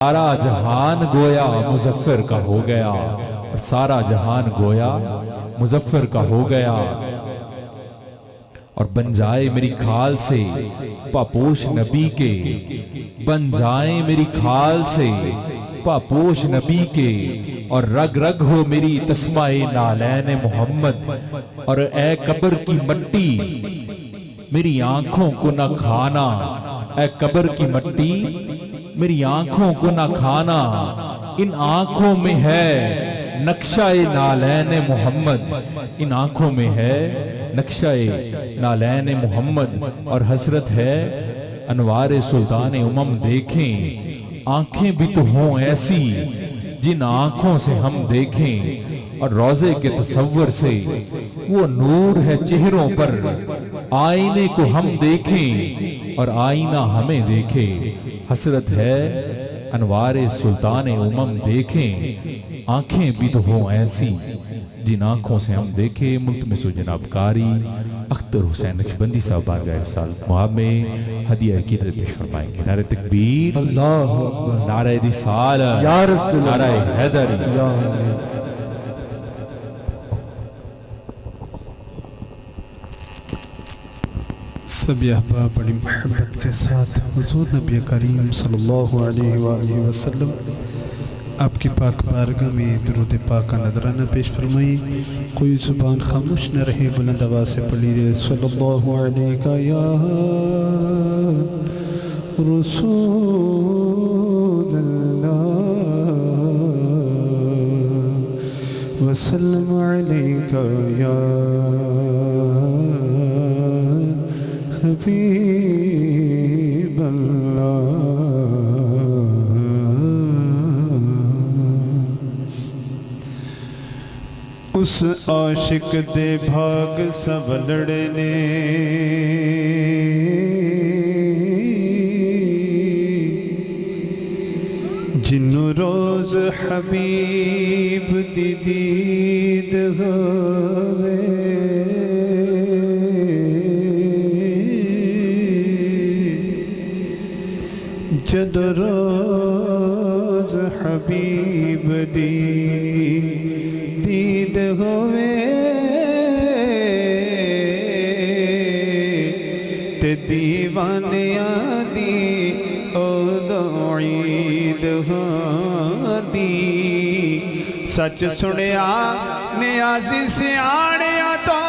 سارا جہان گویا مظفر کا ہو گیا، اور سارا جہان گویا مظفر کا ہو گیا، اور بن جائے میری کھال سے پاپوش نبی کے، بن جائیں میری کھال سے پاپوش نبی کے، اور رگ رگ ہو میری تسمہ نالین محمد، اور اے قبر کی مٹی میری آنکھوں کو نہ کھانا، اے قبر کی مٹی میری آنکھوں کو نہ کھانا، ان آنکھوں میں ہے نقشہ نالین محمد، ان آنکھوں میں ہے نقشہ نالین محمد، اور حسرت ہے انوار سلطان امم دیکھیں، آنکھیں بھی تو ہوں ایسی جن آنکھوں سے ہم دیکھیں، اور روضے کے تصور سے وہ نور ہے چہروں پر، آئینے کو ہم دیکھیں اور آئینہ ہمیں دیکھے، حسرت ہے انوار سلطان امم دیکھیں، آنکھیں بھی تو ہوں ایسی جن آنکھوں سے ہم دیکھیں۔ ملتمس و جناب قاری اختر حسین نقشبندی صاحب بارگاہ رسالت مآب میں ہدیہ عقیدت پیش فرمائیں گے۔ نعرہ تکبیر، اللہ اکبر، نعرہ رسالت، یا رسول اللہ، نعرہ حیدری۔ سبھی احباب بڑی محبت کے ساتھ حضور نبی کریم صلی اللہ علیہ وآلہ وسلم آپ کی پاک بارگاہ میں درود پاک کا نذرانہ پیش فرمائیے۔ کوئی زبان خاموش نہ رہے، بلند آواز سے پڑھیے صلی اللہ علیہ یا رسول اللہ وسلم علیہ یا حبیب اللہ۔ اس عاشق دے بھاگ سبلڑے نے جنوں روز حبیب دی دید ہوئے، جد روز حبیب دی دید ہوئے، تے دیوانیاں دی اودوں عید ہاں دی، سچ سنیا نیازی سیاڑیاں تو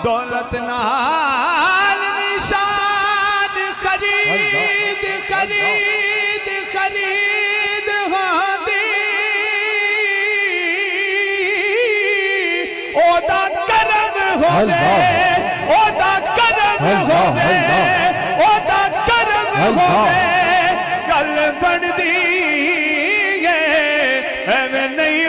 دولت نال نشان خرید خرید خرید ہاں دی، او دا کرم ہوئے، او دا کرم ہوئے، او دا کرم ہوئے، گل بن دیئے ایویں نہیں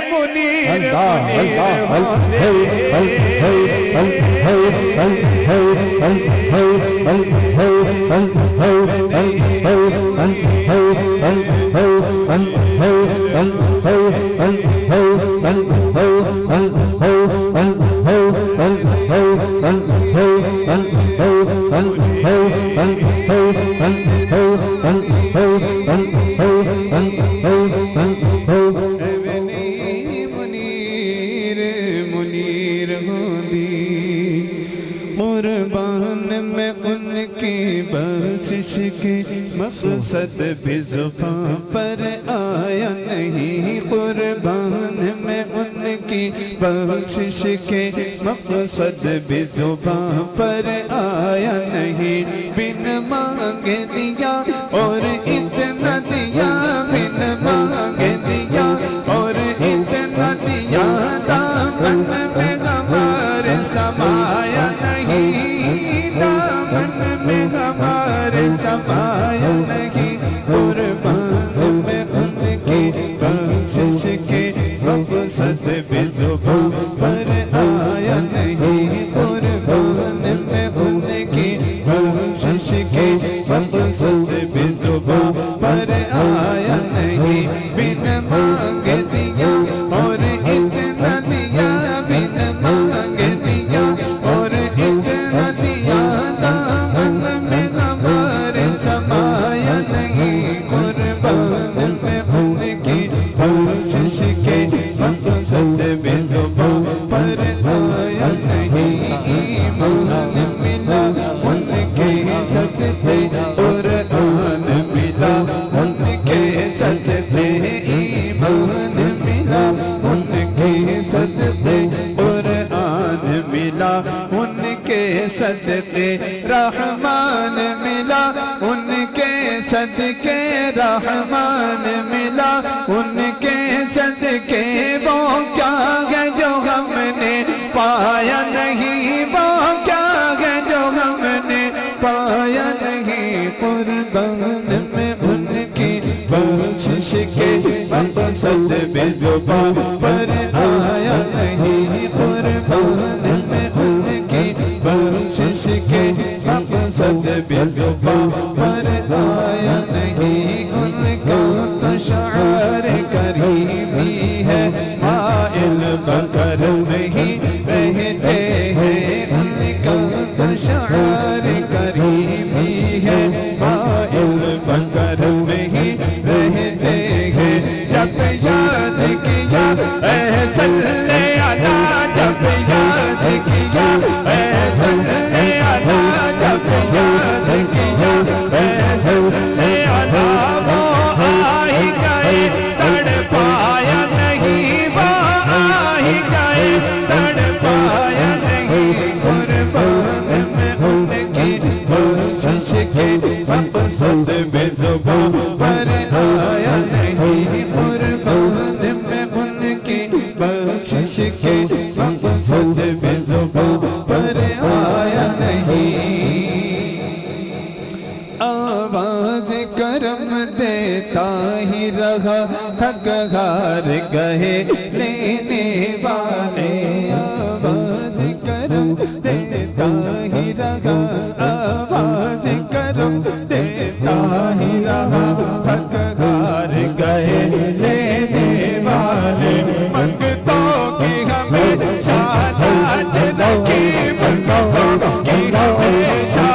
منیر منیر ہوندی، قربان میں ان کی بخشش کے مقصد بھی زبان پر آیا نہیں، قربان میں ان کی بخشش کے مقصد بھی زبان پر آیا نہیں، بن مانگے دیا اور اتنا دیا، بن مانگے دیا اور اتنا دیا، دامن میں ہمارے سمایا نہیں، دامن میں ہمارے سمایا نہیں، قربان میں ان کی بخشش کے مقصد بھی زبان پر آیا نہیں، قربان میں ان کی بخشش کے مقصد بھی زبان صدقے رحمان ملا، ان کے صدقے رحمان ملا، ان کے صدقے وہ کیا ہے جو ہم نے پایا نہیں، وہ کیا ہے جو ہم نے پایا نہیں، قربان میں ان کی بخشش کے مقصد بے زبان پر آیا نہیں، قربان میں ان کی بخشش کے مقصد بے زبان پر آیا نہیں، ان کا تو شعر کریمی ہے، مائل بکرم ہی رہتے ہیں، ان کا تو شعر کریمی ہے، مائل بکرم ہی رہتے ہیں، جب یاد کیا اے صلی اللہ، جب یاد کیا اے صلی اللہ، جب یاد کیا اے صلی اللہ، وہ آئی گئے تڑپایا نہیں، وہ آئی گئے تڑپایا نہیں، قربان میں ان کی بخشش کے مقصد بے زبان پر آیا نہیں، قربان میں ان کی بخشش کے مقصد بے زبان پر آیا نہیں، آواز کرم دیتا ہی رہا، تھک ہار گئے لینے والے، آواز کرم دیتا ہی رہا، آواز کرم دیتا ہی رہا، تھک ہار گئے لینے والے، منگتوں کی ہمیشہ لاج رکھی، منگتوں کی ہمیشہ